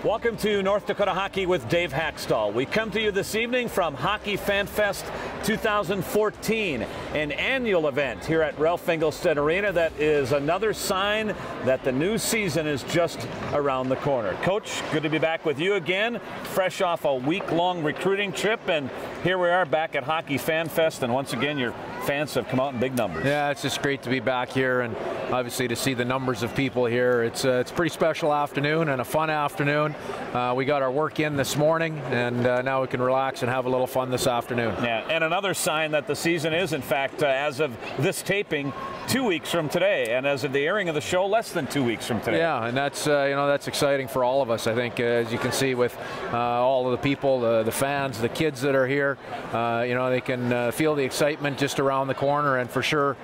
Welcome to North Dakota Hockey with Dave Hakstol. We come to you this evening from Hockey Fen Fest 2014, an annual event here at Ralph Engelstad Arena that is another sign that the new season is just around the corner. Coach, good to be back with you again, fresh off a week-long recruiting trip, and here we are back at Hockey Fen Fest, and once again your fans have come out in big numbers. Yeah, it's just great to be back here, and obviously to see the numbers of people here. It's a pretty special afternoon and a fun afternoon. We got our work in this morning, and now we can relax and have a little fun this afternoon. Yeah, and another sign that the season is, in fact, as of this taping, 2 weeks from today, and as of the airing of the show, less than 2 weeks from today. Yeah, and that's that's exciting for all of us. I think, as you can see with all of the people, the fans, the kids that are here, they can feel the excitement just around the corner, and for sure,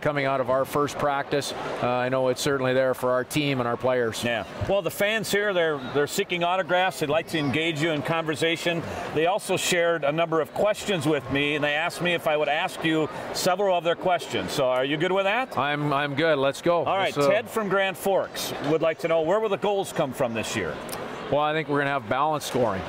coming out of our first practice, I know it's certainly there for our team and our players. Yeah. Well, the fans here, they're seeking autographs. They'd like to engage you in conversation. They also shared a number of questions with me, and they asked me if I would ask you several of their questions. So are you good with that? I'm good. Let's go. All right. Ted from Grand Forks would like to know, where will the goals come from this year? Well, I think we're going to have balanced scoring,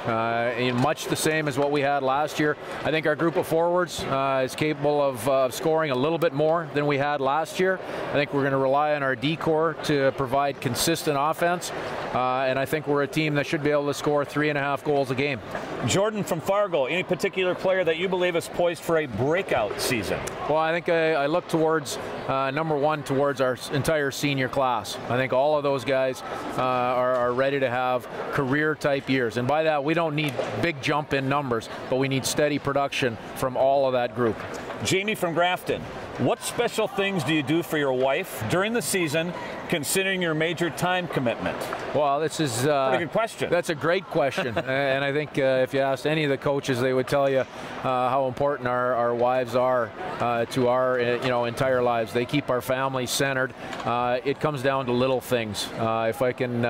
much the same as what we had last year. I think our group of forwards is capable of scoring a little bit more than we had last year. I think we're going to rely on our D-core to provide consistent offense, and I think we're a team that should be able to score 3.5 goals a game. Jordan from Fargo, any particular player that you believe is poised for a breakout season? Well, I think I look towards, number one, towards our entire senior class. I think all of those guys are ready to have career-type years. And by that, we don't need big jump in numbers, but we need steady production from all of that group. Jamie from Grafton, what special things do you do for your wife during the season, considering your major time commitment? Well, this is pretty good question. That's a great question, and I think if you asked any of the coaches, they would tell you how important our wives are to our entire lives. They keep our family centered. It comes down to little things. If I can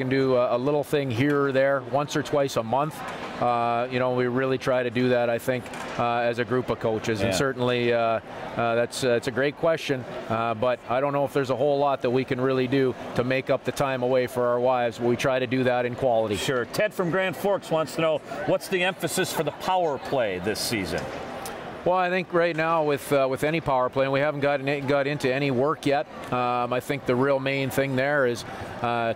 do a little thing here or there once or twice a month, we really try to do that, I think, as a group of coaches. Yeah. And certainly it's a great question, but I don't know if there's a whole lot that we can really do to make up the time away for our wives. We try to do that in quality. Sure. Ted from Grand Forks wants to know, what's the emphasis for the power play this season? Well, I think right now with any power play, and we haven't got into any work yet, I think the real main thing there is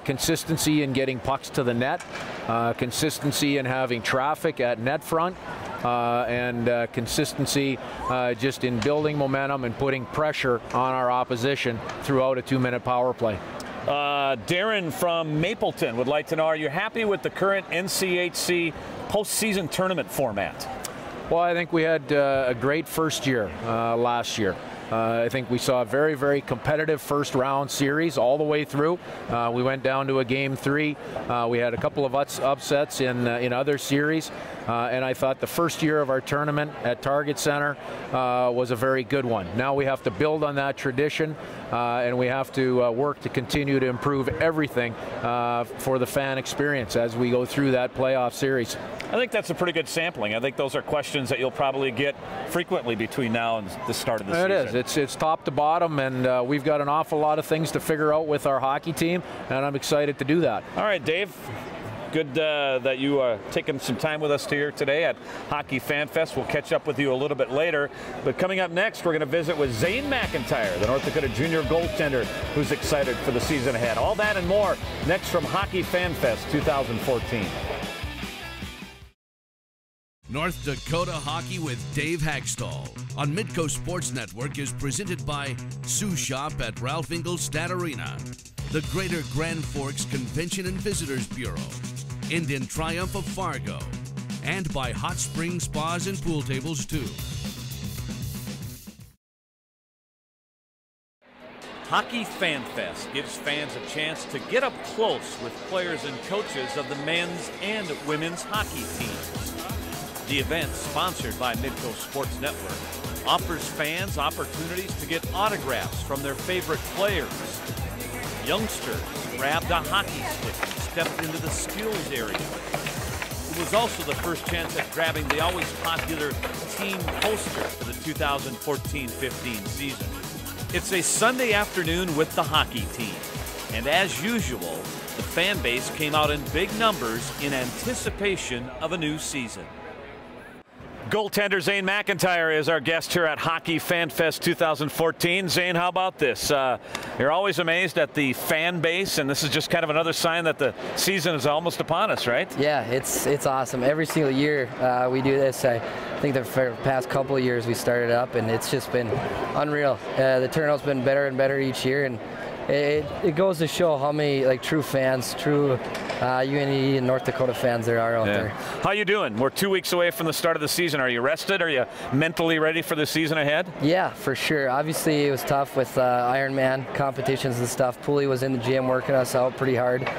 consistency in getting pucks to the net, consistency in having traffic at net front, and consistency just in building momentum and putting pressure on our opposition throughout a 2-minute power play. Darren from Mapleton would like to know, are you happy with the current NCHC postseason tournament format? Well, I think we had a great first year last year. I think we saw a very, very competitive first-round series all the way through. We went down to a Game 3. We had a couple of upsets in other series. And I thought the first year of our tournament at Target Center was a very good one. Now we have to build on that tradition, and we have to work to continue to improve everything for the fan experience as we go through that playoff series. I think that's a pretty good sampling. I think those are questions that you'll probably get frequently between now and the start of the season. It is. It's top to bottom, and we've got an awful lot of things to figure out with our hockey team, and I'm excited to do that. All right, Dave. Good that you are taking some time with us here today at Hockey Fen Fest. We'll catch up with you a little bit later. But coming up next, we're going to visit with Zane McIntyre, the North Dakota junior goaltender, who's excited for the season ahead. All that and more next from Hockey Fen Fest 2014. North Dakota Hockey with Dave Hakstol on Midco Sports Network is presented by Sioux Shop at Ralph Engelstad Arena, the Greater Grand Forks Convention and Visitors Bureau, Indian Triumph of Fargo, and by HotSpring Spas and Pool Tables too. Hockey Fen Fest gives fans a chance to get up close with players and coaches of the men's and women's hockey teams. The event, sponsored by Midco Sports Network, offers fans opportunities to get autographs from their favorite players. Youngsters grabbed a hockey stick and stepped into the skills area. It was also the first chance at grabbing the always popular team poster for the 2014-15 season. It's a Sunday afternoon with the hockey team. And as usual, the fan base came out in big numbers in anticipation of a new season. Goaltender Zane McIntyre is our guest here at Hockey Fan Fest 2014. Zane, how about this? You're always amazed at the fan base, and this is just kind of another sign that the season is almost upon us, right? Yeah, it's awesome. Every single year we do this. I think the past couple of years we started up, and it's just been unreal. The turnout's been better and better each year, and it goes to show how many true fans, true UND and North Dakota fans there are out there. How you doing? We're 2 weeks away from the start of the season. Are you rested? Are you mentally ready for the season ahead? Yeah, for sure. Obviously, it was tough with Ironman competitions and stuff. Pulley was in the gym working us out pretty hard.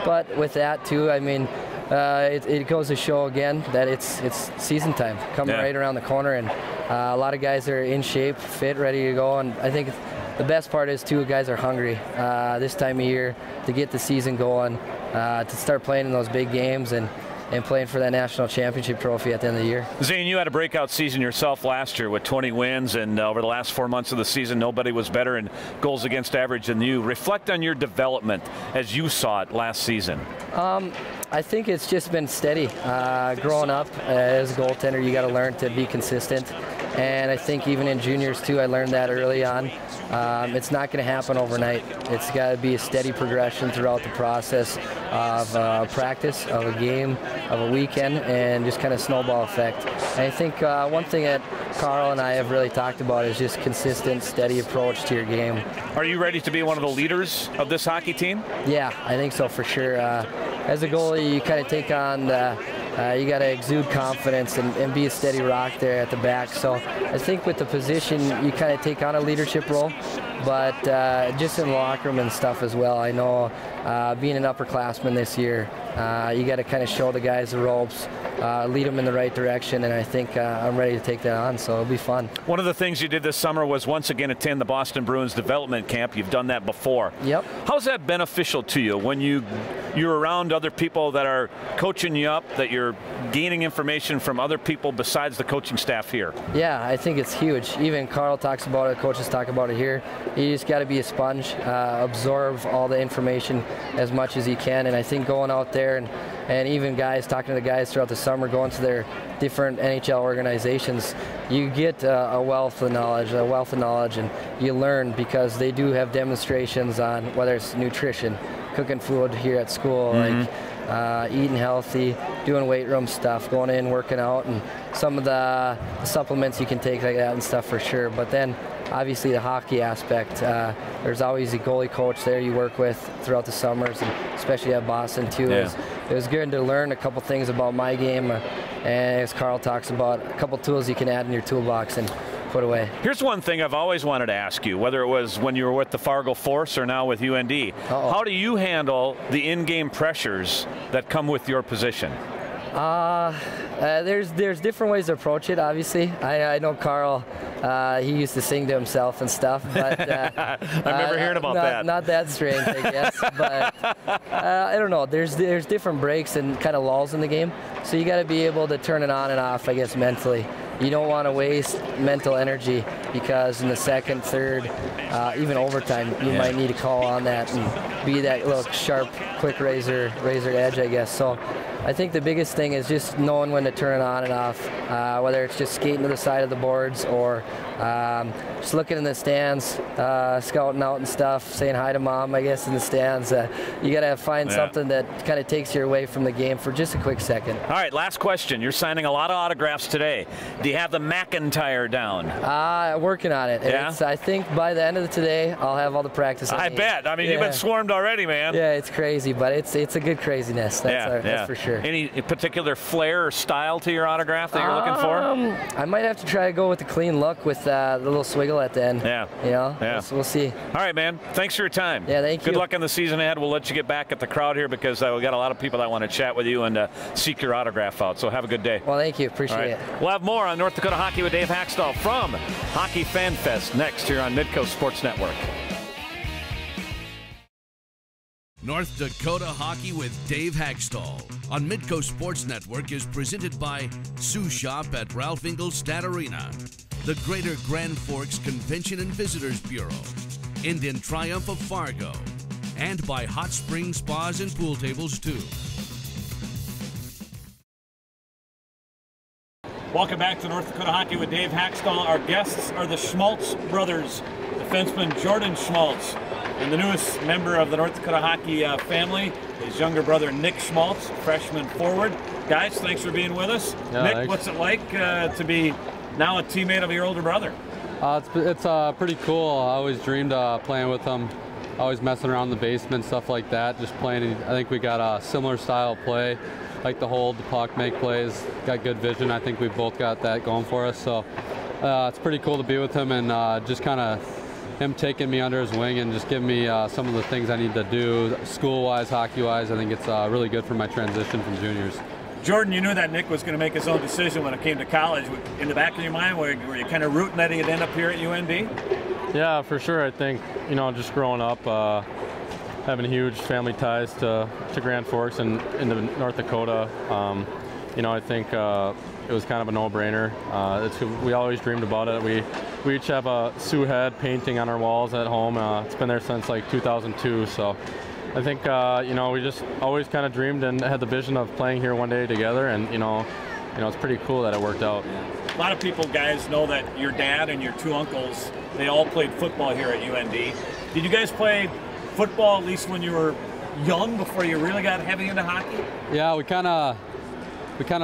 But with that, too, I mean, it goes to show again that it's season time coming right around the corner, and a lot of guys are in shape, fit, ready to go, and I think the best part is, too, guys are hungry this time of year to get the season going, to start playing in those big games and playing for that national championship trophy at the end of the year. Zane, you had a breakout season yourself last year with 20 wins, and over the last 4 months of the season, nobody was better in goals against average than you. Reflect on your development as you saw it last season. I think it's just been steady. Growing up as a goaltender, you got to learn to be consistent. And I think even in juniors, too, I learned that early on. It's not going to happen overnight. It's got to be a steady progression throughout the process of practice, of a game, of a weekend, and just kind of snowball effect. And I think one thing that Carl and I have really talked about is just consistent, steady approach to your game. Are you ready to be one of the leaders of this hockey team? Yeah, I think so for sure. As a goalie, you kind of take on you got to exude confidence and be a steady rock there at the back. So I think with the position, you kind of take on a leadership role, but just in the locker room and stuff as well. I know being an upperclassman this year, you got to kind of show the guys the ropes, lead them in the right direction, and I think I'm ready to take that on, so it'll be fun. One of the things you did this summer was once again attend the Boston Bruins development camp. You've done that before. Yep. How's that beneficial to you when you're around other people that are coaching you up, that you're gaining information from other people besides the coaching staff here? Yeah, I think it's huge. Even Carl talks about it, coaches talk about it here. You just got to be a sponge, absorb all the information as much as you can, and I think going out there and even guys, talking to the guys throughout the summer, going to their different NHL organizations, you get a wealth of knowledge, and you learn because they do have demonstrations on whether it's nutrition, cooking food here at school, like eating healthy, doing weight room stuff, going in, working out, and some of the supplements you can take like that and stuff for sure. But then obviously the hockey aspect, there's always a goalie coach there you work with throughout the summers, and especially at Boston too. Yeah. It was good to learn a couple things about my game, and as Carl talks about, a couple tools you can add in your toolbox and put away. Here's one thing I've always wanted to ask you, whether it was when you were with the Fargo Force or now with UND. How do you handle the in-game pressures that come with your position? There's different ways to approach it, obviously. I know Carl, he used to sing to himself and stuff, but I remember hearing about that. Not that strange, I guess, but I don't know. There's different breaks and kind of lulls in the game, so you got to be able to turn it on and off, I guess, mentally. You don't want to waste mental energy, because in the second, third, even overtime, you might need to call on that and be that little sharp, quick razor edge, I guess. So I think the biggest thing is just knowing when to turn it on and off, whether it's just skating to the side of the boards or just looking in the stands, scouting out and stuff, saying hi to mom, I guess, in the stands. You got to find something that kind of takes you away from the game for just a quick second. All right, last question. You're signing a lot of autographs today. Do you have the McIntyre down? Working on it. Yeah? I think by the end of today, I'll have all the practice I bet. I mean, you've been swarmed already, man. Yeah, it's crazy, but it's a good craziness. That's for sure. Any particular flair or style to your autograph that you're looking for? I might have to try to go with the clean look with the little swiggle at the end. Yeah. You know? We'll see. All right, man. Thanks for your time. Yeah, thank you. Good luck on the season ahead. We'll let you get back at the crowd here because we've got a lot of people that want to chat with you and seek your autograph out. So have a good day. Well, thank you. Appreciate it. We'll have more on North Dakota Hockey with Dave Hakstol from Hockey Fan Fest next here on Midco Sports Network. North Dakota Hockey with Dave Hakstol on Midco Sports Network is presented by Sous Shop at Ralph Ingolstadt Arena, the Greater Grand Forks Convention and Visitors Bureau, Indian Triumph of Fargo, and by HotSpring spas and pool tables too. Welcome back to North Dakota Hockey with Dave Hakstol. Our guests are the Schmaltz brothers, defenseman Jordan Schmaltz, and the newest member of the North Dakota Hockey family, his younger brother Nick Schmaltz, freshman forward. Guys, thanks for being with us. Yeah, Nick, thanks. what's it like to be now a teammate of your older brother? It's pretty cool. I always dreamed playing with him, always messing around the basement, stuff like that, just playing. I think we got a similar style of play, like the hold, the puck, make plays, got good vision. I think we've both got that going for us. So it's pretty cool to be with him and just kind of him taking me under his wing and just giving me some of the things I need to do school-wise, hockey-wise. I think it's really good for my transition from juniors. Jordan, you knew that Nick was going to make his own decision when it came to college. In the back of your mind, were you kind of rooting that he'd end up here at UND? Yeah, for sure. I think, just growing up, having huge family ties to Grand Forks and into North Dakota, I think it was kind of a no-brainer. We always dreamed about it. We each have a Sioux head painting on our walls at home. It's been there since like 2002. So I think we just always kind of dreamed and had the vision of playing here one day together. And it's pretty cool that it worked out. A lot of people, guys, know that your dad and your two uncles, they all played football here at UND. Did you guys play football at least when you were young, before you really got heavy into hockey? Yeah, we kind of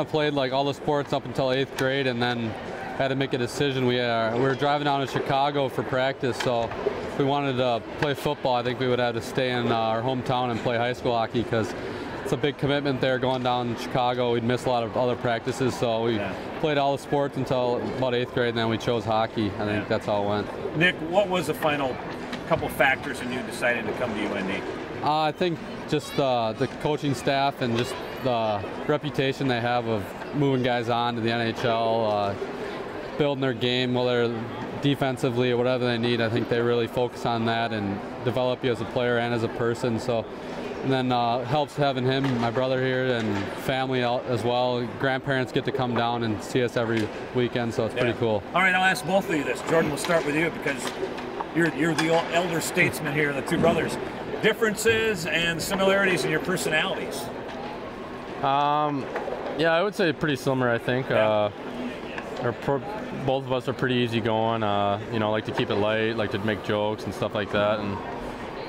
played like all the sports up until 8th grade, and then had to make a decision. We were driving down to Chicago for practice, so if we wanted to play football, I think we would have to stay in our hometown and play high school hockey, because it's a big commitment there going down to Chicago. We'd miss a lot of other practices, so we played all the sports until about 8th grade, and then we chose hockey. I think that's how it went. Nick, what was the final couple factors in you deciding to come to UND? I think just the coaching staff and just the reputation they have of moving guys on to the NHL, building their game, whether defensively or whatever they need. I think they really focus on that and develop you as a player and as a person. So, and then helps having him, my brother here, and family as well. Grandparents get to come down and see us every weekend, so it's pretty cool. All right, I'll ask both of you this. Jordan, we'll start with you because you're the elder statesman here, the two brothers. Differences and similarities in your personalities? Yeah, I would say pretty similar, I think. Both of us are pretty easygoing, like to keep it light, like to make jokes and stuff like that. And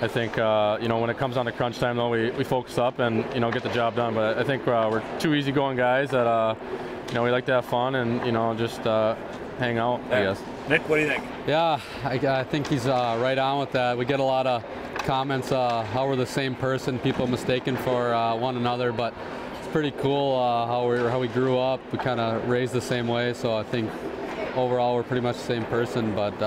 I think, when it comes down to crunch time, though, we focus up and, get the job done. But I think we're two easygoing guys that, we like to have fun and, just hang out, I guess. Nick, what do you think? Yeah, I think he's right on with that. We get a lot of comments how we're the same person, people mistaken for one another, but it's pretty cool how we grew up. We kind of raised the same way, so I think overall we're pretty much the same person, but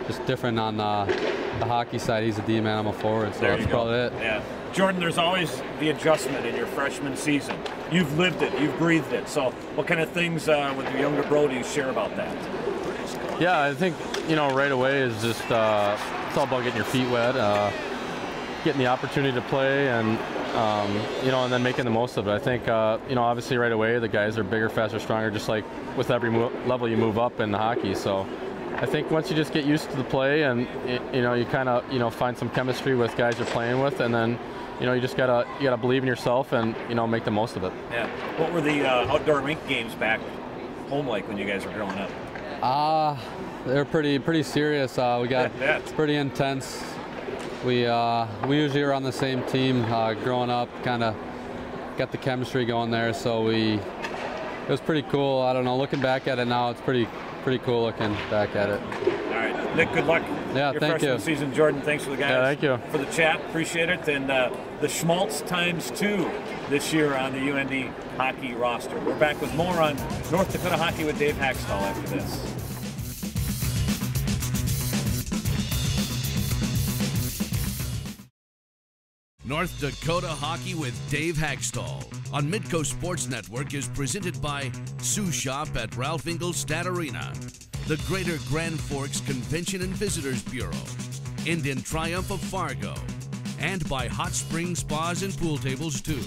just different on the hockey side. He's a D-man, I'm a forward, so that's probably it. Yeah. Jordan, there's always the adjustment in your freshman season. You've lived it, you've breathed it, so what kind of things with your younger bro do you share about that? Yeah, I think, right away is just, it's all about getting your feet wet, getting the opportunity to play, and, and then making the most of it. I think, obviously right away the guys are bigger, faster, stronger, just like with every level you move up in the hockey. So I think once you just get used to the play and, you kind of, find some chemistry with guys you're playing with, and then, you just gotta believe in yourself and, make the most of it. Yeah. What were the outdoor rink games back home like when you guys were growing up? They're pretty serious. We got it's pretty intense. We usually are on the same team growing up. Kind of got the chemistry going there. So it was pretty cool. I don't know. Looking back at it now, it's pretty cool looking back at it. All right, Nick. Good luck. Yeah, your thank freshman you. Season, Jordan. Thanks for the guys. Yeah, thank you for the chat. Appreciate it. And the Schmaltz ×2 this year on the UND hockey roster. We're back with more on North Dakota Hockey with Dave Hakstol after this. North Dakota Hockey with Dave Hakstol on Midco Sports Network is presented by Sioux Shop at Ralph Ingolstadt Arena, the Greater Grand Forks Convention and Visitors Bureau, Indian Triumph of Fargo, and by HotSpring spas and pool tables too.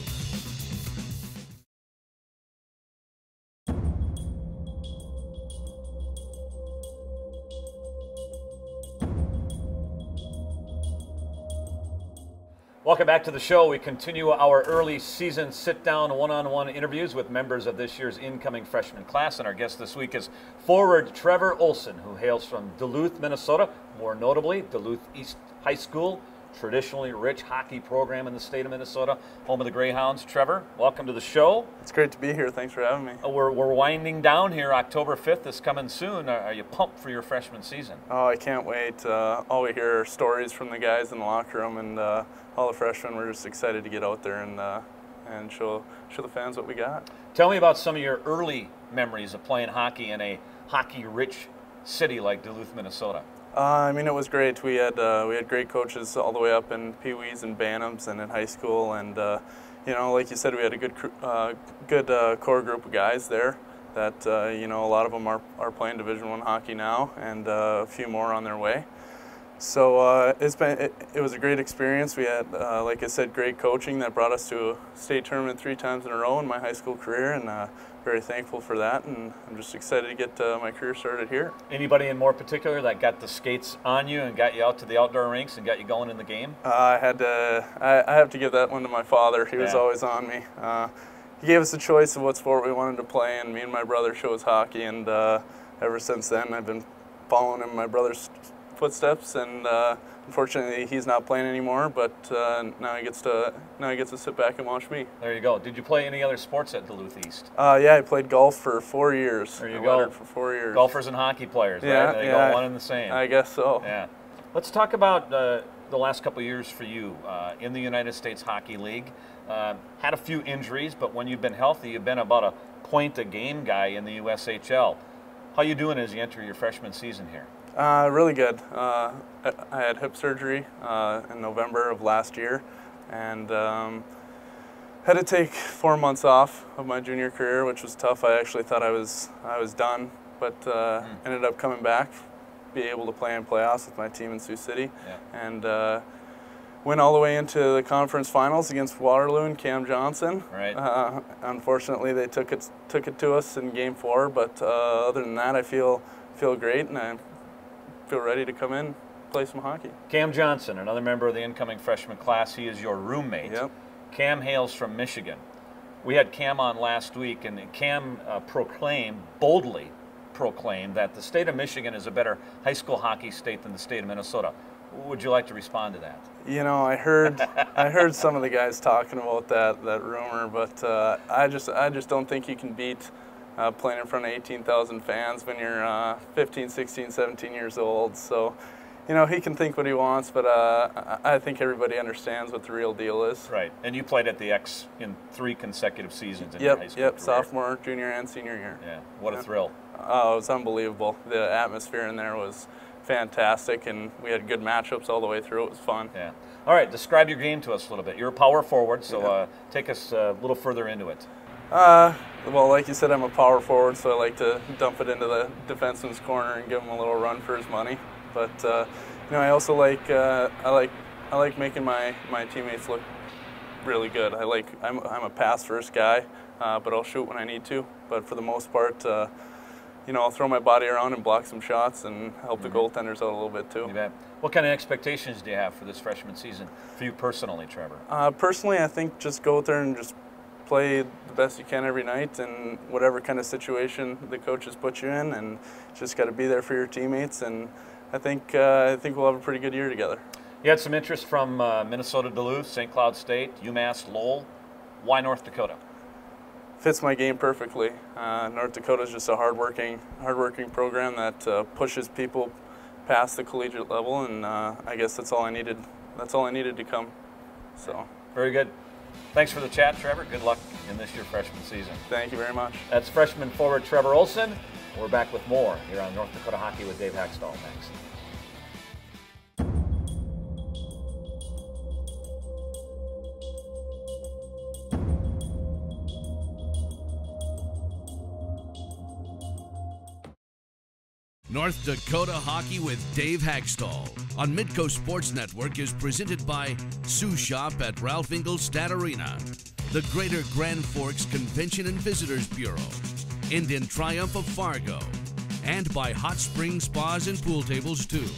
Welcome back to the show. We continue our early season sit-down one-on-one interviews with members of this year's incoming freshman class. And our guest this week is forward Trevor Olson, who hails from Duluth, Minnesota. More notably, Duluth East High School, traditionally rich hockey program in the state of Minnesota, home of the Greyhounds. Trevor, welcome to the show. It's great to be here. Thanks for having me. We're winding down here. October 5th is coming soon. Are you pumped for your freshman season? Oh, I can't wait. All we hear are stories from the guys in the locker room, and all the freshmen. We're just excited to get out there and show the fans what we got. Tell me about some of your early memories of playing hockey in a hockey-rich city like Duluth, Minnesota. I mean, it was great. We had great coaches all the way up in Pee-wees and Bantams and in high school, and you know, like you said, we had a good core group of guys there. That you know, a lot of them are playing Division I hockey now, and a few more on their way. So it was a great experience. We had, like I said, great coaching that brought us to a state tournament 3 times in a row in my high school career, and very thankful for that. And I'm just excited to get my career started here. Anybody in more particular that got the skates on you and got you out to the outdoor rinks and got you going in the game? I have to give that one to my father. He was always on me. He gave us a choice of what sport we wanted to play, and me and my brother chose hockey. And ever since then, I've been following in my brother's footsteps, and unfortunately he's not playing anymore, but now he gets to sit back and watch me. There you go. Did you play any other sports at Duluth East? Yeah, I played golf for 4 years. There you go. For 4 years. Golfers and hockey players, yeah, right? They go one and the same. I guess so. Yeah. Let's talk about the last couple of years for you in the United States Hockey League. Had a few injuries, but when you've been healthy, you've been about a point-a-game guy in the USHL. How you doing as you enter your freshman season here? Really good. I had hip surgery in November of last year, and had to take 4 months off of my junior career, which was tough. I actually thought I was done, but ended up coming back, be able to play in playoffs with my team in Sioux City, and went all the way into the conference finals against Waterloo and Cam Johnson. Right. Unfortunately, they took it to us in Game 4, but other than that, I feel great, and I feel ready to come in, play some hockey. Cam Johnson, another member of the incoming freshman class. He is your roommate. Yep. Cam hails from Michigan. We had Cam on last week, and Cam boldly proclaimed that the state of Michigan is a better high school hockey state than the state of Minnesota. Would you like to respond to that? You know, I heard some of the guys talking about that rumor, but I just don't think you can beat playing in front of 18,000 fans when you're 15, 16, 17 years old. So, you know, he can think what he wants, but I think everybody understands what the real deal is. Right. And you played at the X in 3 consecutive seasons in your high school career. Sophomore, junior, and senior year. Yeah. What a thrill. Oh, it was unbelievable. The atmosphere in there was fantastic, and we had good matchups all the way through. It was fun. Yeah. All right. Describe your game to us a little bit. You're a power forward, so take us a little further into it. Well, like you said, I'm a power forward, so I like to dump it into the defenseman's corner and give him a little run for his money. But you know, I also like I like making my teammates look really good. I'm a pass first guy, but I'll shoot when I need to. But for the most part, you know, I'll throw my body around and block some shots and help the goaltenders out a little bit too. You bet. What kind of expectations do you have for this freshman season for you personally, Trevor? Personally, I think just go out there and just play the best you can every night, and whatever kind of situation the coaches put you in, and just got to be there for your teammates. And I think we'll have a pretty good year together. You had some interest from Minnesota Duluth, St. Cloud State, UMass Lowell. Why North Dakota? Fits my game perfectly. North Dakota is just a hardworking program that pushes people past the collegiate level, and I guess that's all I needed. That's all I needed to come. So very good. Thanks for the chat, Trevor. Good luck in this year's freshman season. Thank you very much. That's freshman forward Trevor Olson. We're back with more here on North Dakota Hockey with Dave Hakstol. Thanks. North Dakota Hockey with Dave Hakstol on Midco Sports Network is presented by Sioux Shop at Ralph Ingolstadt Arena, the Greater Grand Forks Convention and Visitors Bureau, and in triumph of Fargo, and by HotSpring Spas and Pool Tables too.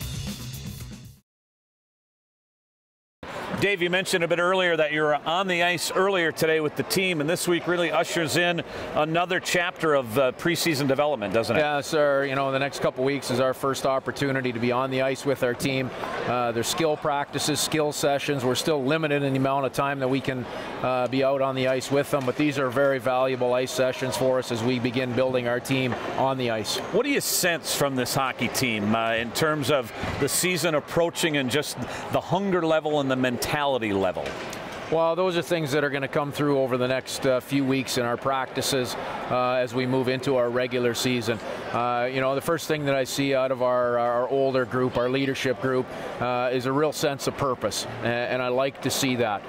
Dave, you mentioned a bit earlier that you were on the ice earlier today with the team, and this week really ushers in another chapter of preseason development, doesn't it? Yeah, sir. You know, the next couple weeks is our first opportunity to be on the ice with our team. There's skill practices, skill sessions. We're still limited in the amount of time that we can be out on the ice with them, but these are very valuable ice sessions for us as we begin building our team on the ice. What do you sense from this hockey team in terms of the season approaching and just the hunger level and the mentality level? Well, those are things that are going to come through over the next few weeks in our practices as we move into our regular season. You know, the first thing that I see out of our older group, our leadership group, is a real sense of purpose, and I like to see that.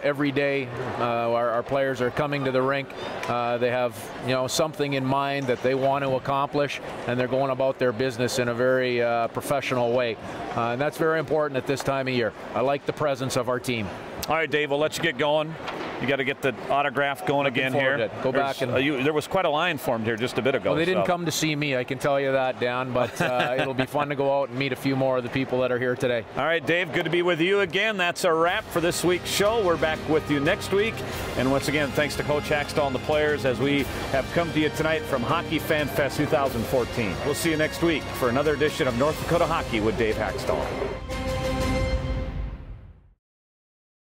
Every day, our players are coming to the rink. They have, you know, something in mind that they want to accomplish, and they're going about their business in a very professional way. And that's very important at this time of year. I like the presence of our team. All right, Dave, we'll let you get going. You got to get the autograph going again here. Go back and there was quite a line formed here just a bit ago. Well, they didn't come to see me, I can tell you that, Dan, but it'll be fun to go out and meet a few more of the people that are here today. All right, Dave, good to be with you again. That's a wrap for this week's show. We're back with you next week. And once again, thanks to Coach Hakstol and the players as we have come to you tonight from Hockey Fan Fest 2014. We'll see you next week for another edition of North Dakota Hockey with Dave Hakstol.